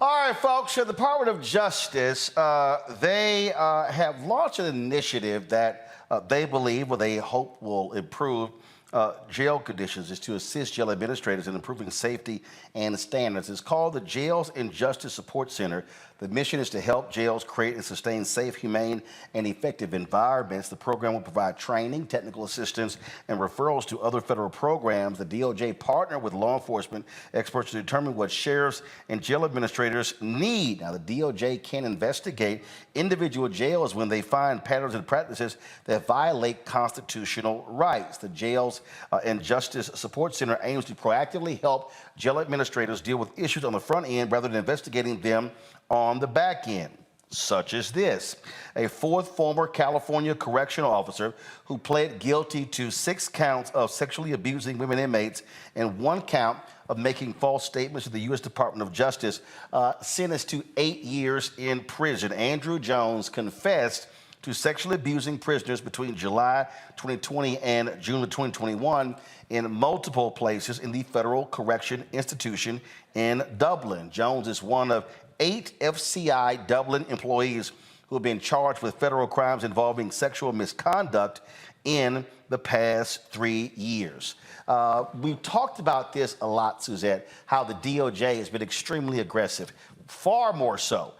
All right, folks, the Department of Justice, they have launched an initiative that they believe, or they hope will improve jail conditions, is to assist jail administrators in improving safety and standards. It's called the Jails and Justice Support Center. The mission is to help jails create and sustain safe, humane, and effective environments. The program will provide training, technical assistance, and referrals to other federal programs. The DOJ partnered with law enforcement experts to determine what sheriffs and jail administrators need. Now, the DOJ can investigate individual jails when they find patterns and practices that violate constitutional rights. The Jails and Justice Support Center aims to proactively help jail administrators deal with issues on the front end rather than investigating them on the back end, such as this. A fourth former California correctional officer who pled guilty to 6 counts of sexually abusing women inmates and 1 count of making false statements to the U.S. Department of Justice, sentenced to 8 years in prison. Andrew Jones confessed to sexually abusing prisoners between July 2020 and June of 2021 in multiple places in the Federal Correctional Institution in Dublin. Jones is one of 8 FCI Dublin employees who have been charged with federal crimes involving sexual misconduct in the past 3 years. We've talked about this a lot, Suzette, how the DOJ has been extremely aggressive, far more so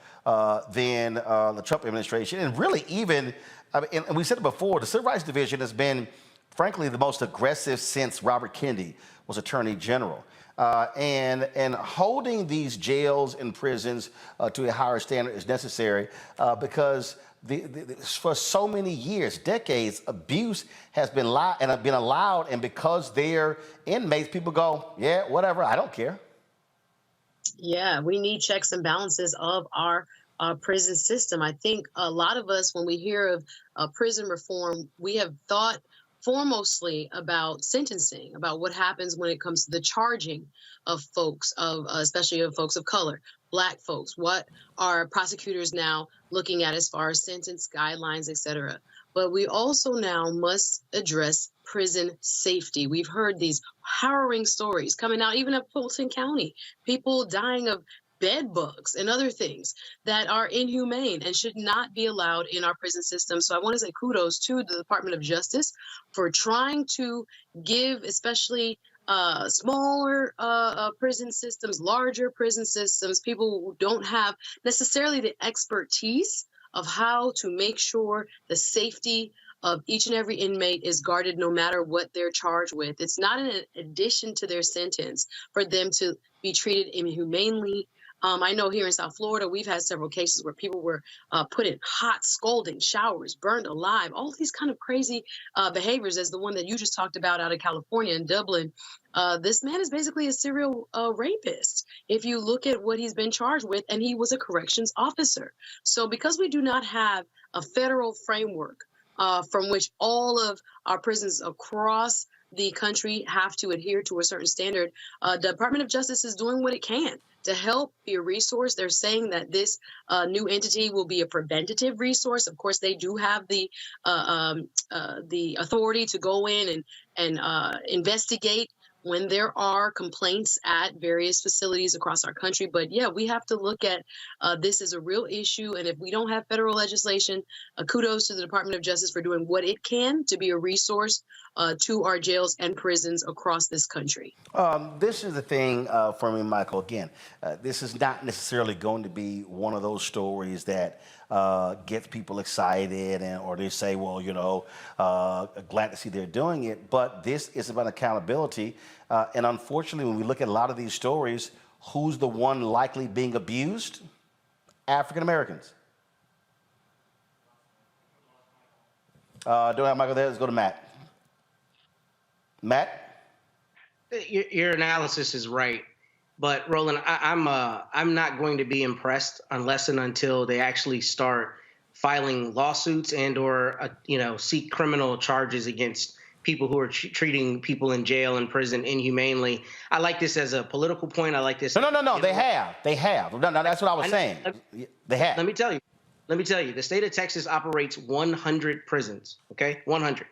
than the Trump administration. And really even, and we said it before, the Civil Rights Division has been, frankly, the most aggressive since Robert Kennedy was Attorney General. And holding these jails and prisons to a higher standard is necessary because for so many years, decades, abuse has been allowed, and because they're inmates, people go, yeah, whatever, I don't care. Yeah, we need checks and balances of our prison system. I think a lot of us, when we hear of prison reform, we have thought foremostly about sentencing, about what happens when it comes to the charging of folks, especially of folks of color, Black folks. What are prosecutors now looking at as far as sentence guidelines, et cetera? But we also now must address prison safety. We've heard these harrowing stories coming out, even of Fulton County, people dying of bed bugs and other things that are inhumane and should not be allowed in our prison system. So I want to say kudos to the Department of Justice for trying to give, especially smaller prison systems, larger prison systems, people who don't have necessarily the expertise of how to make sure the safety of each and every inmate is guarded no matter what they're charged with. It's not an addition to their sentence for them to be treated inhumanely. I know here in South Florida, we've had several cases where people were put in hot, scalding showers, burned alive, all these kind of crazy behaviors, as the one that you just talked about out of California in Dublin. This man is basically a serial rapist, if you look at what he's been charged with, and he was a corrections officer. So because we do not have a federal framework from which all of our prisons across the country have to adhere to a certain standard, the Department of Justice is doing what it can to help be a resource. They're saying that this new entity will be a preventative resource. Of course, they do have the authority to go in and investigate when there are complaints at various facilities across our country. But yeah, we have to look at this as a real issue. And if we don't have federal legislation, kudos to the Department of Justice for doing what it can to be a resource to our jails and prisons across this country. This is the thing for me, Michael. Again, this is not necessarily going to be one of those stories that gets people excited, or they say, well, you know, glad to see they're doing it. But this is about accountability. And unfortunately, when we look at a lot of these stories, who's the one likely being abused? African Americans. Don't have Michael there. Let's go to Matt. Matt? Your analysis is right, but Roland, I'm not going to be impressed unless and until they actually start filing lawsuits or seek criminal charges against people who are treating people in jail and prison inhumanely. I like this as a political point. I like this. No. They have. No, that's what I was saying. They have. Let me tell you. The state of Texas operates 100 prisons. Okay, 100.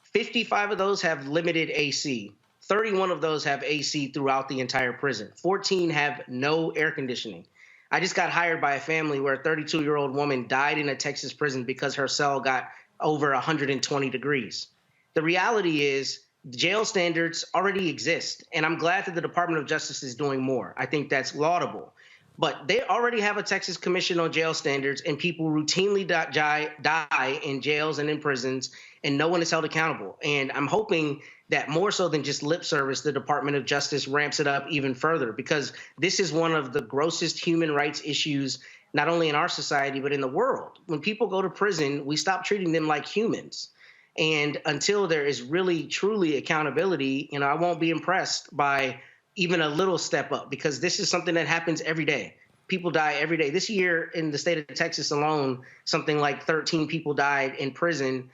55 of those have limited AC. 31 of those have AC throughout the entire prison. 14 have no air conditioning. I just got hired by a family where a 32-year-old woman died in a Texas prison because her cell got over 120 degrees. The reality is jail standards already exist, and I'm glad that the Department of Justice is doing more. I think that's laudable. But they already have a Texas Commission on Jail Standards, and people routinely die in jails and in prisons, and no one is held accountable. And I'm hoping that more so than just lip service, the Department of Justice ramps it up even further, because this is one of the grossest human rights issues, not only in our society, but in the world. When people go to prison, we stop treating them like humans. And until there is really, truly accountability, I won't be impressed by even a little step up, because this is something that happens every day. People die every day. This year in the state of Texas alone, something like 13 people died in prison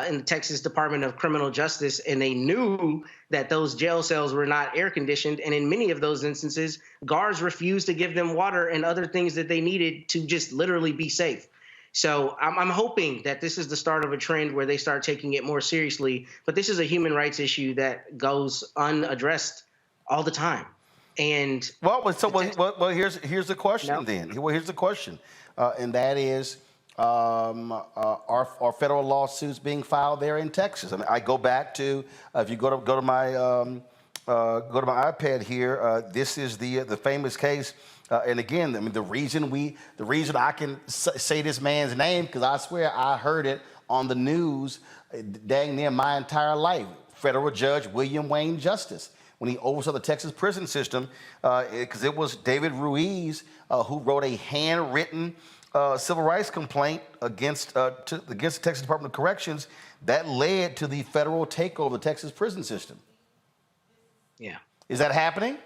in the Texas Department of Criminal Justice, and they knew that those jail cells were not air conditioned. And in many of those instances, guards refused to give them water and other things that they needed to just literally be safe. So I'm hoping that this is the start of a trend where they start taking it more seriously. But this is a human rights issue that goes unaddressed all the time. And here's the question then. Well, here's the question, and that is, are federal lawsuits being filed there in Texas? I mean, I go back to if you go to my iPad here. This is the famous case, and again, I mean, the reason I can say this man's name, because I swear I heard it on the news dang near my entire life. Federal Judge William Wayne Justice, when he oversaw the Texas prison system, because it was David Ruiz who wrote a handwritten civil rights complaint against the Texas Department of Corrections that led to the federal takeover of the Texas prison system. Yeah. Is that happening?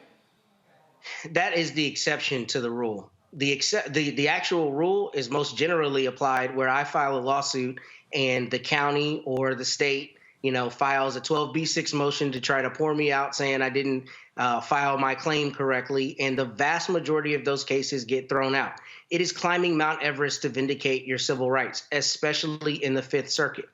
That is the exception to the rule. The actual rule is most generally applied where I file a lawsuit and the county or the state files a 12B6 motion to try to pour me out, saying I didn't file my claim correctly, and the vast majority of those cases get thrown out. It is climbing Mount Everest to vindicate your civil rights, especially in the Fifth Circuit.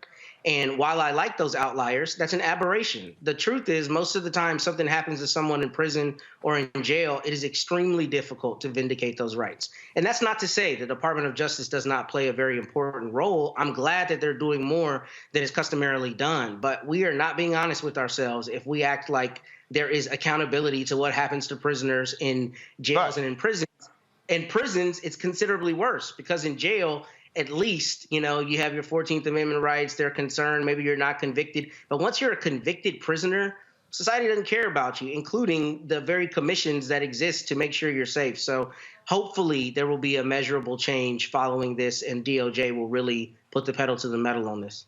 And while I like those outliers, that's an aberration. The truth is, most of the time something happens to someone in prison or in jail, it is extremely difficult to vindicate those rights. And that's not to say the Department of Justice does not play a very important role. I'm glad that they're doing more than is customarily done. But we are not being honest with ourselves if we act like there is accountability to what happens to prisoners in jails and in prisons. In prisons, it's considerably worse, because in jail, at least, you have your 14th Amendment rights. They're concerned. Maybe you're not convicted. But once you're a convicted prisoner, society doesn't care about you, including the very commissions that exist to make sure you're safe. So hopefully there will be a measurable change following this, and DOJ will really put the pedal to the metal on this.